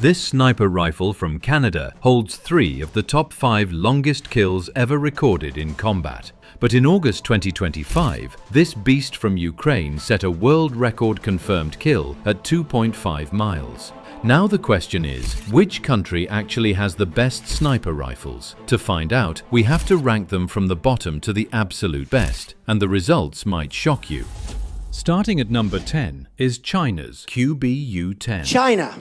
This sniper rifle from Canada holds 3 of the top 5 longest kills ever recorded in combat. But in August 2025, this beast from Ukraine set a world record confirmed kill at 2.5 miles. Now the question is, which country actually has the best sniper rifles? To find out, we have to rank them from the bottom to the absolute best, and the results might shock you. Starting at number 10 is China's QBU-10. China.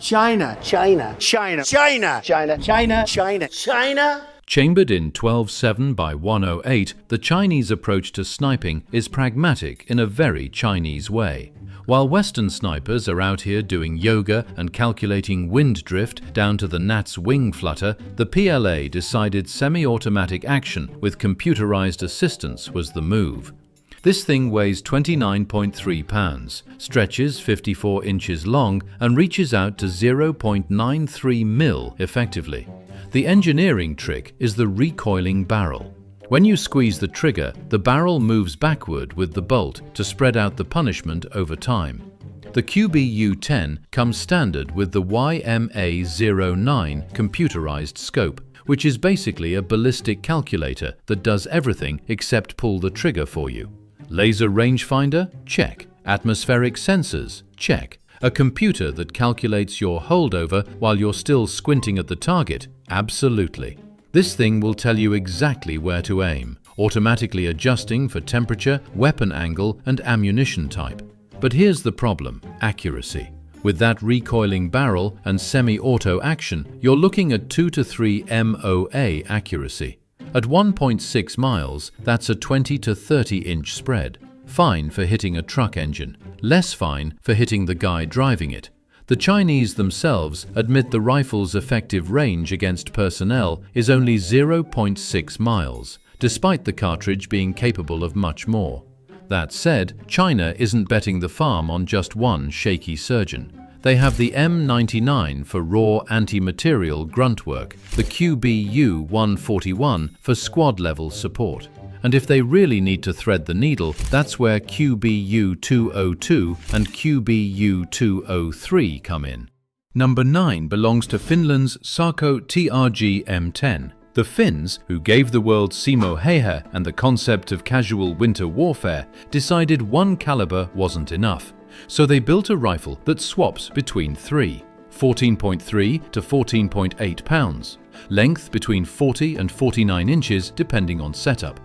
Chambered in 12.7 by 108, the Chinese approach to sniping is pragmatic in a very Chinese way. While Western snipers are out here doing yoga and calculating wind drift down to the gnat's wing flutter, the PLA decided semi-automatic action with computerized assistance was the move. This thing weighs 29.3 pounds, stretches 54 inches long, and reaches out to 0.93 mil effectively. The engineering trick is the recoiling barrel. When you squeeze the trigger, the barrel moves backward with the bolt to spread out the punishment over time. The QBU-10 comes standard with the YMA-09 computerized scope, which is basically a ballistic calculator that does everything except pull the trigger for you. Laser rangefinder? Check. Atmospheric sensors? Check. A computer that calculates your holdover while you're still squinting at the target? Absolutely. This thing will tell you exactly where to aim, automatically adjusting for temperature, weapon angle, and ammunition type. But here's the problem: accuracy. With that recoiling barrel and semi-auto action, you're looking at 2 to 3 MOA accuracy. At 1.6 miles, that's a 20 to 30 inch spread. Fine for hitting a truck engine, less fine for hitting the guy driving it. The Chinese themselves admit the rifle's effective range against personnel is only 0.6 miles, despite the cartridge being capable of much more. That said, China isn't betting the farm on just one shaky surgeon. They have the M99 for raw anti-material grunt work, the QBU-141 for squad-level support. And if they really need to thread the needle, that's where QBU-202 and QBU-203 come in. Number 9 belongs to Finland's Saco TRG M10. The Finns, who gave the world Simo Heihe and the concept of casual winter warfare, decided one caliber wasn't enough. So they built a rifle that swaps between 3, 14.3 to 14.8 pounds, length between 40 and 49 inches depending on setup.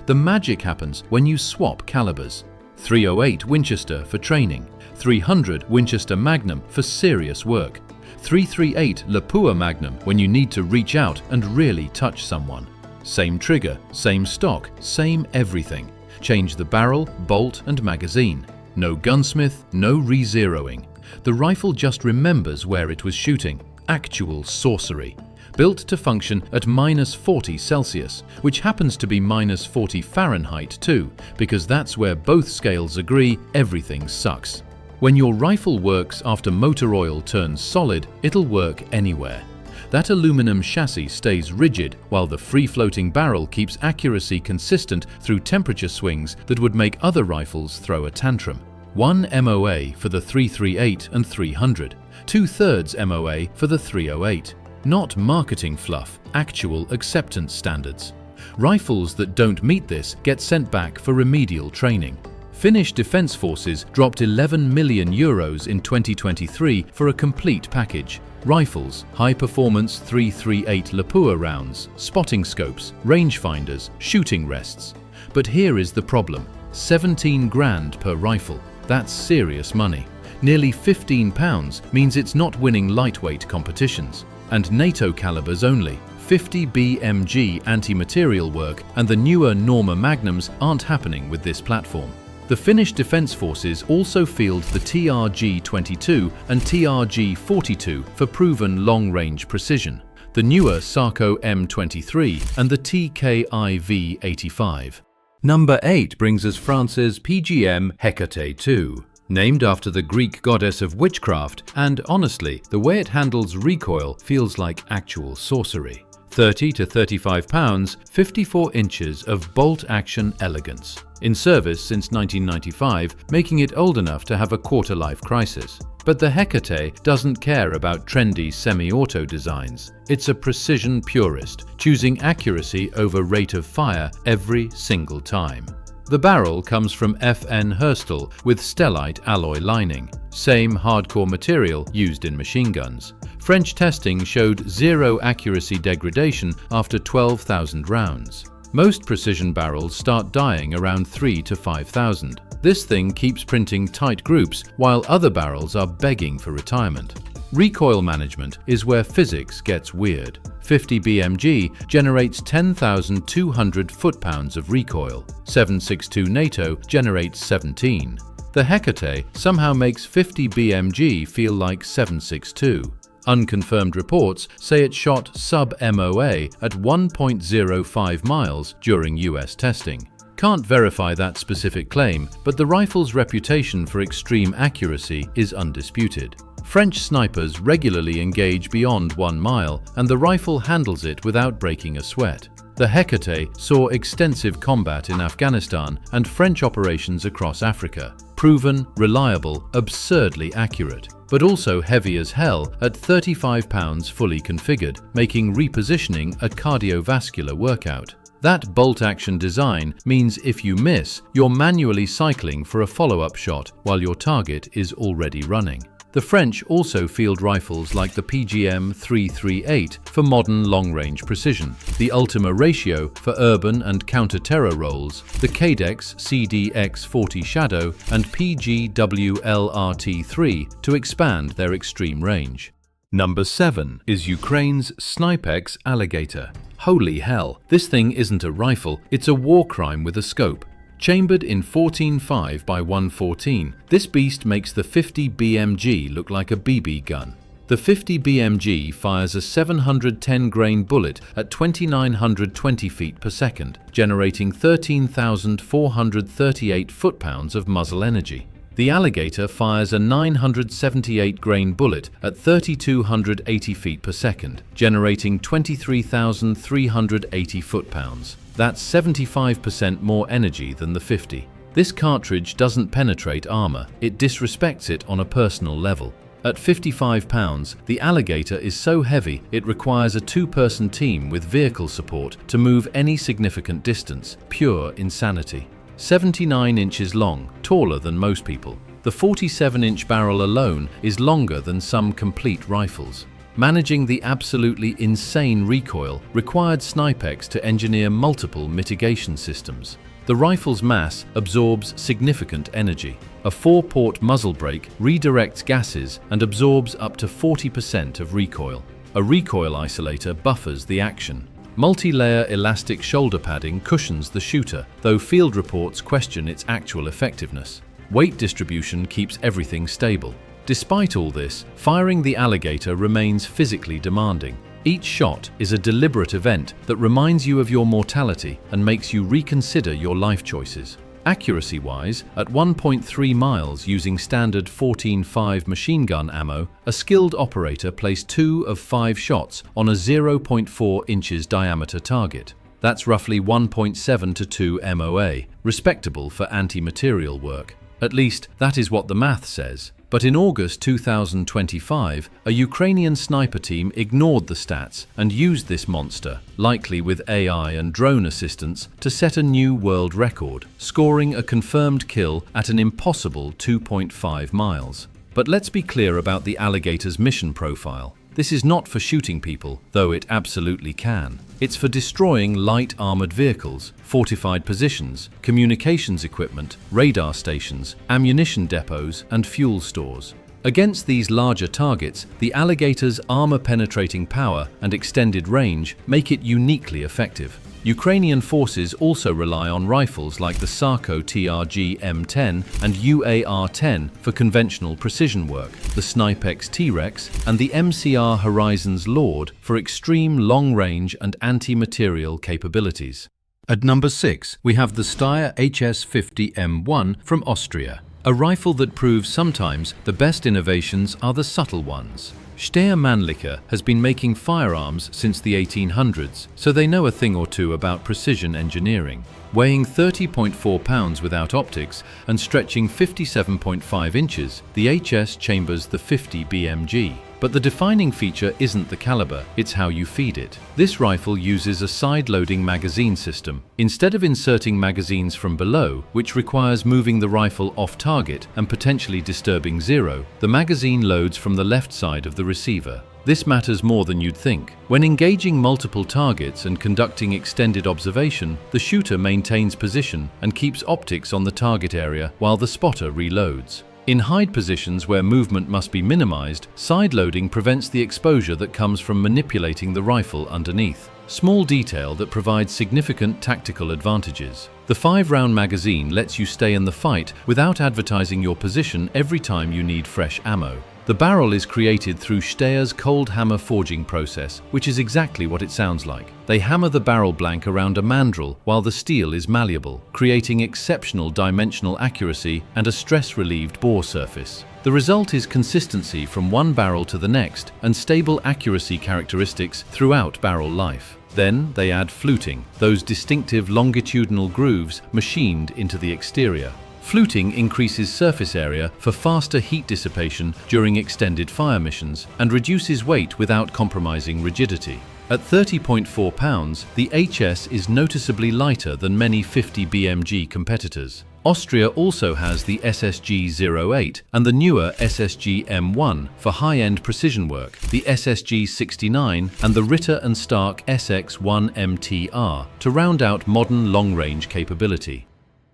The magic happens when you swap calibers. 308 Winchester for training, 300 Winchester Magnum for serious work, 338 Lapua Magnum when you need to reach out and really touch someone. Same trigger, same stock, same everything. Change the barrel, bolt and magazine. No gunsmith, no re-zeroing. The rifle just remembers where it was shooting. Actual sorcery. Built to function at -40 Celsius, which happens to be -40 Fahrenheit too, because that's where both scales agree everything sucks. When your rifle works after motor oil turns solid, it'll work anywhere. That aluminum chassis stays rigid while the free-floating barrel keeps accuracy consistent through temperature swings that would make other rifles throw a tantrum. 1 MOA for the 338 and 300, 2/3 MOA for the 308. Not marketing fluff, actual acceptance standards. Rifles that don't meet this get sent back for remedial training. Finnish Defence Forces dropped €11 million in 2023 for a complete package. Rifles, high-performance 338 Lapua rounds, spotting scopes, rangefinders, shooting rests. But here is the problem: 17 grand per rifle. That's serious money. Nearly £15 means it's not winning lightweight competitions. And NATO calibers only. 50 BMG anti-material work and the newer Norma Magnums aren't happening with this platform. The Finnish Defence Forces also field the TRG-22 and TRG-42 for proven long-range precision, the newer Saco M23 and the TKIV-85. Number 8 brings us France's PGM Hecate 2. Named after the Greek goddess of witchcraft, and honestly, the way it handles recoil feels like actual sorcery. 30 to 35 pounds, 54 inches of bolt-action elegance. In service since 1995, making it old enough to have a quarter-life crisis. But the Hecate doesn't care about trendy semi-auto designs. It's a precision purist, choosing accuracy over rate of fire every single time. The barrel comes from FN Herstal with stellite alloy lining, same hardcore material used in machine guns. French testing showed zero accuracy degradation after 12,000 rounds. Most precision barrels start dying around 3 to 5,000. This thing keeps printing tight groups while other barrels are begging for retirement. Recoil management is where physics gets weird. 50 BMG generates 10,200 foot-pounds of recoil. 7.62 NATO generates 17. The Hecate somehow makes 50 BMG feel like 7.62. Unconfirmed reports say it shot sub-MOA at 1.05 miles during US testing. Can't verify that specific claim, but the rifle's reputation for extreme accuracy is undisputed. French snipers regularly engage beyond 1 mile, and the rifle handles it without breaking a sweat. The Hecate saw extensive combat in Afghanistan and French operations across Africa. Proven, reliable, absurdly accurate, but also heavy as hell at 35 pounds fully configured, making repositioning a cardiovascular workout. That bolt-action design means if you miss, you're manually cycling for a follow-up shot while your target is already running. The French also field rifles like the PGM-338 for modern long-range precision, the Ultima Ratio for urban and counter-terror roles, the Cadex CDX-40 Shadow and PGW-LRT-3 to expand their extreme range. Number 7 is Ukraine's Snipex Alligator. Holy hell, this thing isn't a rifle, it's a war crime with a scope. Chambered in 14.5 by 114, this beast makes the 50 BMG look like a BB gun. The 50 BMG fires a 710 grain bullet at 2,920 feet per second, generating 13,438 foot-pounds of muzzle energy. The Alligator fires a 978 grain bullet at 3,280 feet per second, generating 23,380 foot-pounds. That's 75% more energy than the 50. This cartridge doesn't penetrate armor, it disrespects it on a personal level. At 55 pounds, the Alligator is so heavy it requires a 2-person team with vehicle support to move any significant distance. Pure insanity. 79 inches long, taller than most people. The 47-inch barrel alone is longer than some complete rifles. Managing the absolutely insane recoil required Snipex to engineer multiple mitigation systems. The rifle's mass absorbs significant energy. A 4-port muzzle brake redirects gases and absorbs up to 40% of recoil. A recoil isolator buffers the action. Multi-layer elastic shoulder padding cushions the shooter, though field reports question its actual effectiveness. Weight distribution keeps everything stable. Despite all this, firing the Alligator remains physically demanding. Each shot is a deliberate event that reminds you of your mortality and makes you reconsider your life choices. Accuracy-wise, at 1.3 miles using standard 14.5 machine gun ammo, a skilled operator placed 2 of 5 shots on a 0.4 inches diameter target. That's roughly 1.7 to 2 MOA, respectable for anti-material work. At least, that is what the math says. But in August 2025, a Ukrainian sniper team ignored the stats and used this monster, likely with AI and drone assistance, to set a new world record, scoring a confirmed kill at an impossible 2.5 miles. But let's be clear about the Alligator's mission profile. This is not for shooting people, though it absolutely can. It's for destroying light armored vehicles, fortified positions, communications equipment, radar stations, ammunition depots, and fuel stores. Against these larger targets, the Alligator's armor-penetrating power and extended range make it uniquely effective. Ukrainian forces also rely on rifles like the Sarko TRG M10 and UAR-10 for conventional precision work, the Snipex T-Rex and the MCR Horizons Lord for extreme long-range and anti-material capabilities. At number 6, we have the Steyr HS50M1 from Austria, a rifle that proves sometimes the best innovations are the subtle ones. Steyr Mannlicher has been making firearms since the 1800s, so they know a thing or two about precision engineering. Weighing 30.4 pounds without optics and stretching 57.5 inches, the HS chambers the 50 BMG. But the defining feature isn't the caliber, it's how you feed it. This rifle uses a side-loading magazine system. Instead of inserting magazines from below, which requires moving the rifle off target and potentially disturbing zero, the magazine loads from the left side of the receiver. This matters more than you'd think. When engaging multiple targets and conducting extended observation, the shooter maintains position and keeps optics on the target area while the spotter reloads. In hide positions where movement must be minimized, side-loading prevents the exposure that comes from manipulating the rifle underneath. Small detail that provides significant tactical advantages. The 5-round magazine lets you stay in the fight without advertising your position every time you need fresh ammo. The barrel is created through Steyr's cold hammer forging process, which is exactly what it sounds like. They hammer the barrel blank around a mandrel while the steel is malleable, creating exceptional dimensional accuracy and a stress-relieved bore surface. The result is consistency from one barrel to the next and stable accuracy characteristics throughout barrel life. Then they add fluting, those distinctive longitudinal grooves machined into the exterior. Fluting increases surface area for faster heat dissipation during extended fire missions and reduces weight without compromising rigidity. At 30.4 pounds, the HS is noticeably lighter than many 50 BMG competitors. Austria also has the SSG-08 and the newer SSG-M1 for high-end precision work, the SSG-69 and the Ritter & Stark SX-1MTR to round out modern long-range capability.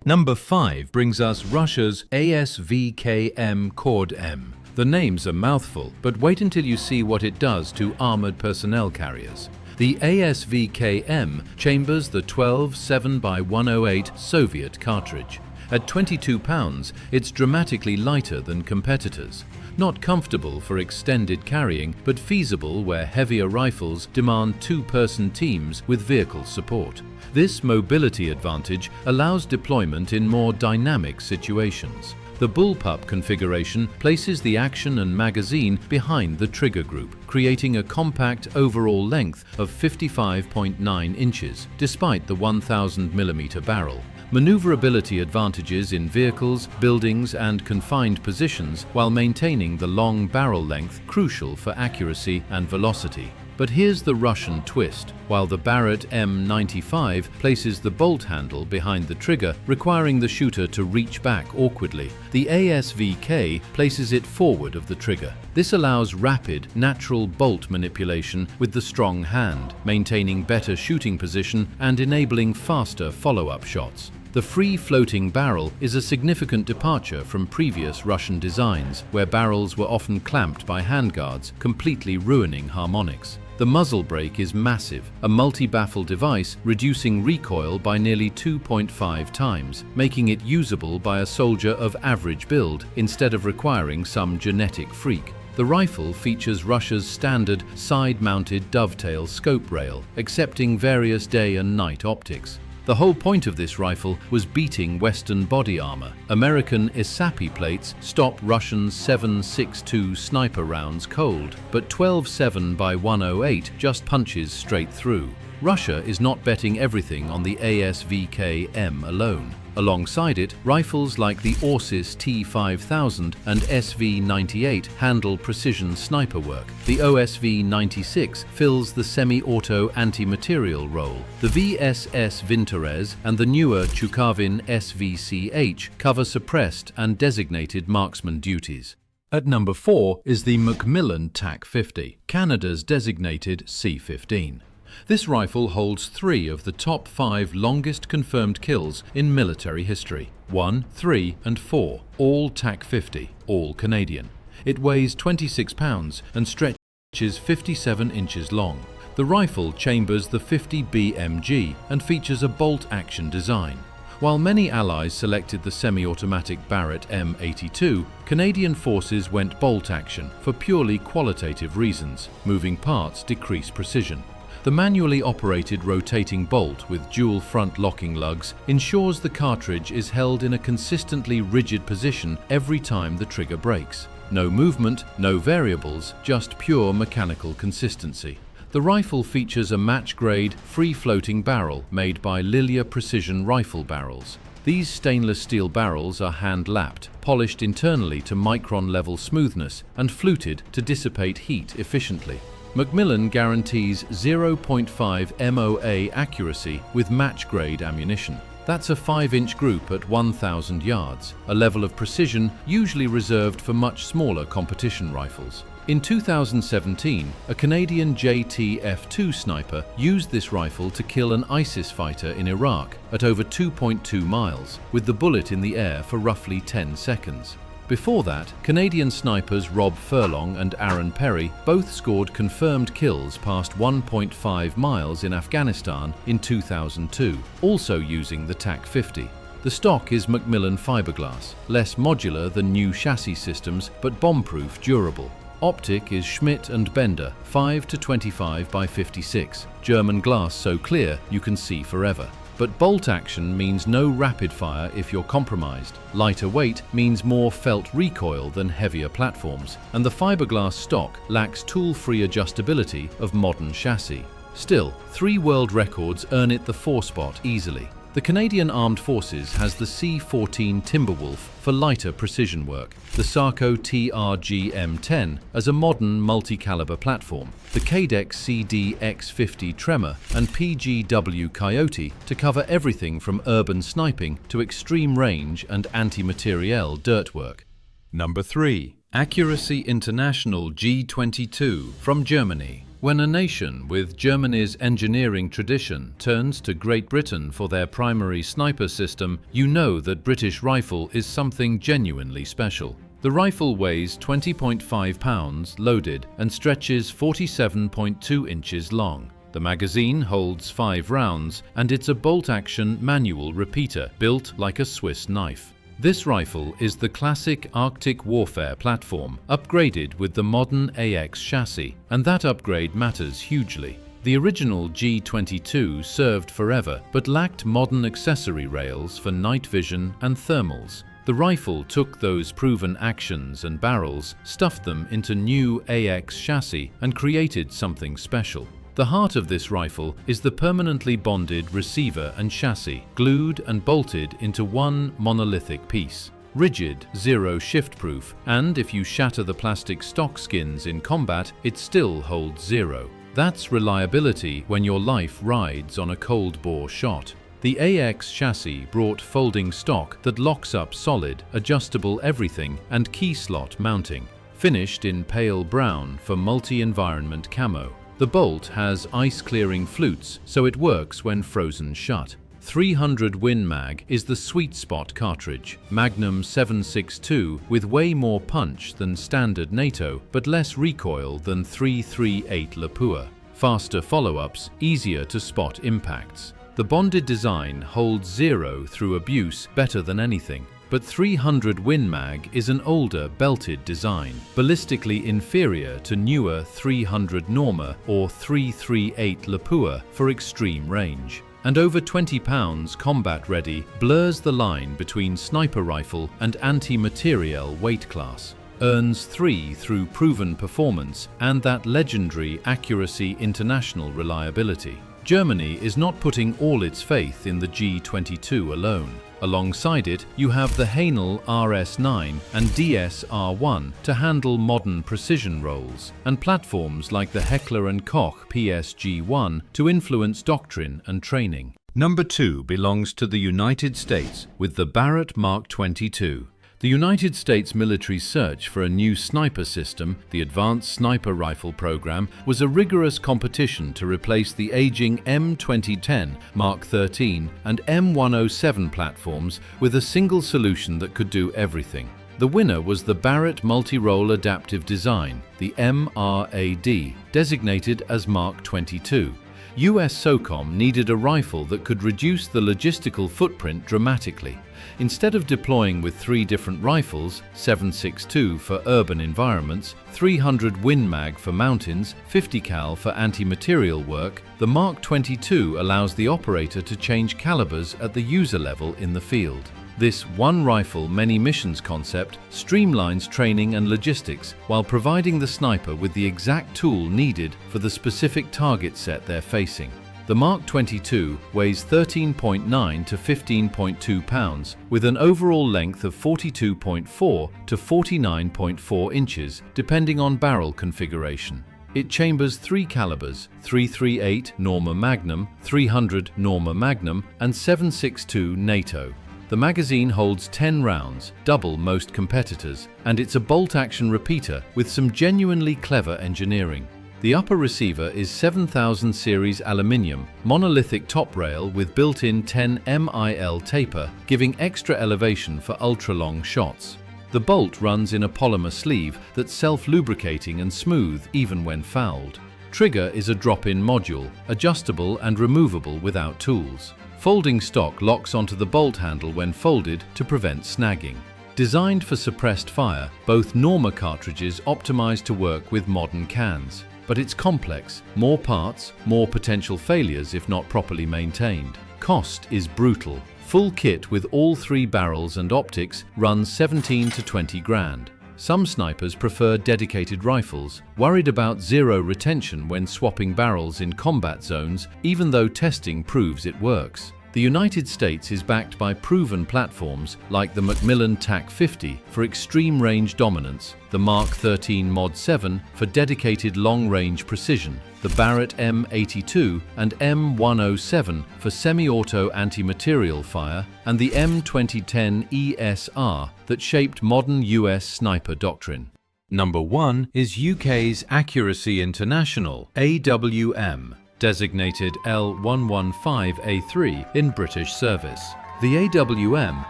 Number 5 brings us Russia's ASVKM Cord M. The name's a mouthful, but wait until you see what it does to armored personnel carriers. The ASVKM chambers the 12 7x108 Soviet cartridge. At 22 pounds, it's dramatically lighter than competitors. Not comfortable for extended carrying, but feasible where heavier rifles demand two-person teams with vehicle support. This mobility advantage allows deployment in more dynamic situations. The bullpup configuration places the action and magazine behind the trigger group, creating a compact overall length of 55.9 inches, despite the 1000mm barrel. Maneuverability advantages in vehicles, buildings and confined positions while maintaining the long barrel length crucial for accuracy and velocity. But here's the Russian twist. While the Barrett M95 places the bolt handle behind the trigger, requiring the shooter to reach back awkwardly, the ASVK places it forward of the trigger. This allows rapid, natural bolt manipulation with the strong hand, maintaining better shooting position and enabling faster follow-up shots. The free-floating barrel is a significant departure from previous Russian designs, where barrels were often clamped by handguards, completely ruining harmonics. The muzzle brake is massive, a multi-baffle device reducing recoil by nearly 2.5 times, making it usable by a soldier of average build instead of requiring some genetic freak. The rifle features Russia's standard side-mounted dovetail scope rail, accepting various day and night optics. The whole point of this rifle was beating Western body armor. American ISAPI plates stop Russian 7.62 sniper rounds cold, but 12 7x108 just punches straight through. Russia is not betting everything on the ASVK-M alone. Alongside it, rifles like the Orsis T5000 and SV98 handle precision sniper work. The OSV96 fills the semi-auto anti-material role. The VSS Vintorez and the newer Chukavin SVCH cover suppressed and designated marksman duties. At number 4 is the Macmillan TAC-50, Canada's designated C-15. This rifle holds 3 of the top 5 longest confirmed kills in military history. 1, 3 and 4, all TAC-50, all Canadian. It weighs 26 pounds and stretches 57 inches long. The rifle chambers the 50 BMG and features a bolt-action design. While many allies selected the semi-automatic Barrett M82, Canadian forces went bolt-action for purely qualitative reasons. Moving parts decrease precision. The manually operated rotating bolt with dual front locking lugs ensures the cartridge is held in a consistently rigid position every time the trigger breaks. No movement, no variables, just pure mechanical consistency. The rifle features a match-grade, free-floating barrel made by Lilia Precision Rifle Barrels. These stainless steel barrels are hand-lapped, polished internally to micron-level smoothness, and fluted to dissipate heat efficiently. Macmillan guarantees 0.5 MOA accuracy with match-grade ammunition. That's a 5-inch group at 1,000 yards, a level of precision usually reserved for much smaller competition rifles. In 2017, a Canadian JT-F2 sniper used this rifle to kill an ISIS fighter in Iraq at over 2.2 miles, with the bullet in the air for roughly 10 seconds. Before that, Canadian snipers Rob Furlong and Aaron Perry both scored confirmed kills past 1.5 miles in Afghanistan in 2002, also using the TAC-50. The stock is Macmillan fiberglass, less modular than new chassis systems but bomb-proof durable. Optic is Schmidt & Bender 5-25 by 56, German glass so clear you can see forever. But bolt action means no rapid fire if you're compromised. Lighter weight means more felt recoil than heavier platforms, and the fiberglass stock lacks tool-free adjustability of modern chassis. Still, 3 world records earn it the 4 spot easily. The Canadian Armed Forces has the C-14 Timberwolf for lighter precision work, the Sarco TRG M10 as a modern multi-caliber platform, the Cadex CD-X50 Tremor and PGW Coyote to cover everything from urban sniping to extreme range and anti-materiel dirt work. Number 3. Accuracy International G22 from Germany. When a nation with Germany's engineering tradition turns to Great Britain for their primary sniper system, you know that British rifle is something genuinely special. The rifle weighs 20.5 pounds loaded and stretches 47.2 inches long. The magazine holds 5 rounds and it's a bolt-action manual repeater built like a Swiss knife. This rifle is the classic Arctic warfare platform, upgraded with the modern AX chassis, and that upgrade matters hugely. The original G22 served forever, but lacked modern accessory rails for night vision and thermals. The rifle took those proven actions and barrels, stuffed them into new AX chassis, and created something special. The heart of this rifle is the permanently bonded receiver and chassis, glued and bolted into one monolithic piece. Rigid, zero shift-proof, and if you shatter the plastic stock skins in combat, it still holds 0. That's reliability when your life rides on a cold-bore shot. The AX chassis brought folding stock that locks up solid, adjustable everything, and key slot mounting, finished in pale brown for multi-environment camo. The bolt has ice-clearing flutes, so it works when frozen shut. 300 Win Mag is the sweet spot cartridge, Magnum 7.62 with way more punch than standard NATO, but less recoil than 338 Lapua. Faster follow-ups, easier to spot impacts. The bonded design holds 0 through abuse better than anything. But 300 Win Mag is an older, belted design, ballistically inferior to newer 300 Norma or 338 Lapua for extreme range. And over 20 pounds combat ready blurs the line between sniper rifle and anti-materiel weight class. Earns 3 through proven performance and that legendary Accuracy International reliability. Germany is not putting all its faith in the G22 alone. Alongside it, you have the Haenel RS9 and DS-R1 to handle modern precision roles, and platforms like the Heckler & Koch PSG-1 to influence doctrine and training. Number 2 belongs to the United States with the Barrett Mark 22. The United States military's search for a new sniper system, the Advanced Sniper Rifle Program, was a rigorous competition to replace the aging M2010, Mark 13 and M107 platforms with a single solution that could do everything. The winner was the Barrett Multi-Role Adaptive Design, the MRAD, designated as Mark 22. US SOCOM needed a rifle that could reduce the logistical footprint dramatically. Instead of deploying with 3 different rifles, 7.62 for urban environments, 300 Win Mag for mountains, 50 cal for anti-material work, the Mark 22 allows the operator to change calibers at the user level in the field. This one rifle, many missions concept streamlines training and logistics while providing the sniper with the exact tool needed for the specific target set they're facing. The Mark 22 weighs 13.9 to 15.2 pounds with an overall length of 42.4 to 49.4 inches depending on barrel configuration. It chambers 3 calibers, 338 Norma Magnum, 300 Norma Magnum and 7.62 NATO. The magazine holds 10 rounds, double most competitors, and it's a bolt-action repeater with some genuinely clever engineering. The upper receiver is 7000 series aluminium, monolithic top rail with built-in 10 mil taper, giving extra elevation for ultra-long shots. The bolt runs in a polymer sleeve that's self-lubricating and smooth even when fouled. Trigger is a drop-in module, adjustable and removable without tools. Folding stock locks onto the bolt handle when folded to prevent snagging. Designed for suppressed fire, both Norma cartridges optimized to work with modern cans. But it's complex, more parts, more potential failures if not properly maintained. Cost is brutal. Full kit with all 3 barrels and optics runs 17 to 20 grand. Some snipers prefer dedicated rifles, worried about zero retention when swapping barrels in combat zones, even though testing proves it works. The United States is backed by proven platforms like the Macmillan TAC-50 for extreme range dominance, the Mark 13 Mod 7 for dedicated long-range precision, the Barrett M82 and M107 for semi-auto anti-material fire, and the M2010 ESR that shaped modern US sniper doctrine. Number 1 is UK's Accuracy International, AWM. Designated L115A3 in British service. The AWM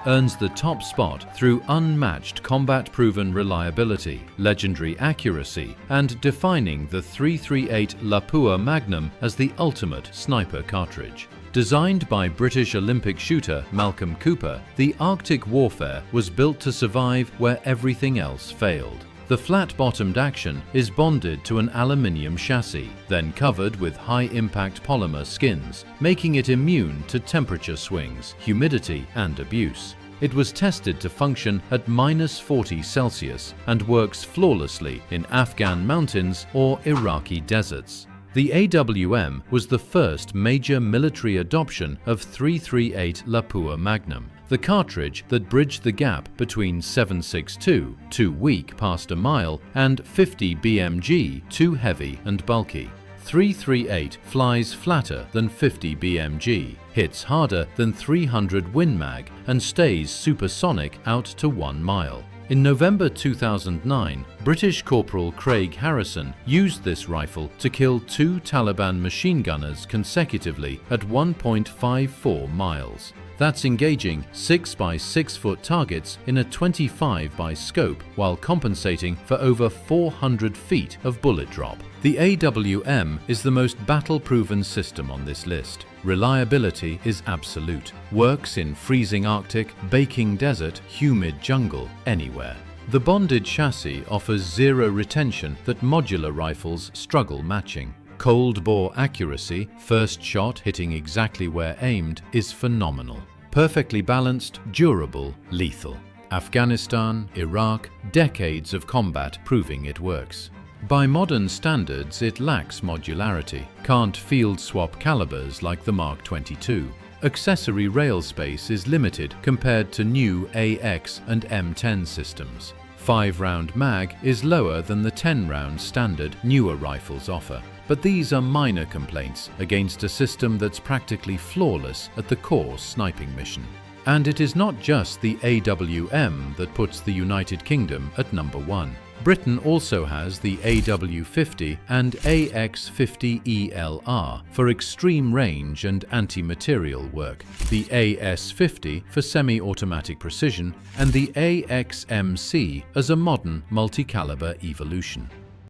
earns the top spot through unmatched combat-proven reliability, legendary accuracy, and defining the 338 Lapua Magnum as the ultimate sniper cartridge. Designed by British Olympic shooter Malcolm Cooper, the Arctic warfare was built to survive where everything else failed. The flat-bottomed action is bonded to an aluminium chassis, then covered with high-impact polymer skins, making it immune to temperature swings, humidity, and abuse. It was tested to function at -40 Celsius and works flawlessly in Afghan mountains or Iraqi deserts. The AWM was the first major military adoption of 338 Lapua Magnum, the cartridge that bridged the gap between 7.62, too weak past a mile, and 50 BMG, too heavy and bulky. 338 flies flatter than 50 BMG, hits harder than 300 Win Mag, and stays supersonic out to 1 mile. In November 2009, British Corporal Craig Harrison used this rifle to kill 2 Taliban machine gunners consecutively at 1.54 miles. That's engaging 6 by 6 foot targets in a 25 by scope while compensating for over 400 feet of bullet drop. The AWM is the most battle-proven system on this list. Reliability is absolute. Works in freezing Arctic, baking desert, humid jungle, anywhere. The bonded chassis offers zero retention that modular rifles struggle matching. Cold bore accuracy, first shot hitting exactly where aimed, is phenomenal. Perfectly balanced, durable, lethal. Afghanistan, Iraq, decades of combat proving it works. By modern standards, it lacks modularity, can't field swap calibers like the Mark 22. Accessory rail space is limited compared to new AX and M10 systems. 5-round mag is lower than the 10-round standard newer rifles offer. But these are minor complaints against a system that's practically flawless at the core sniping mission. And it is not just the AWM that puts the United Kingdom at number 1. Britain also has the AW50 and AX50ELR for extreme range and anti-material work, the AS50 for semi-automatic precision, and the AXMC as a modern multi-caliber evolution.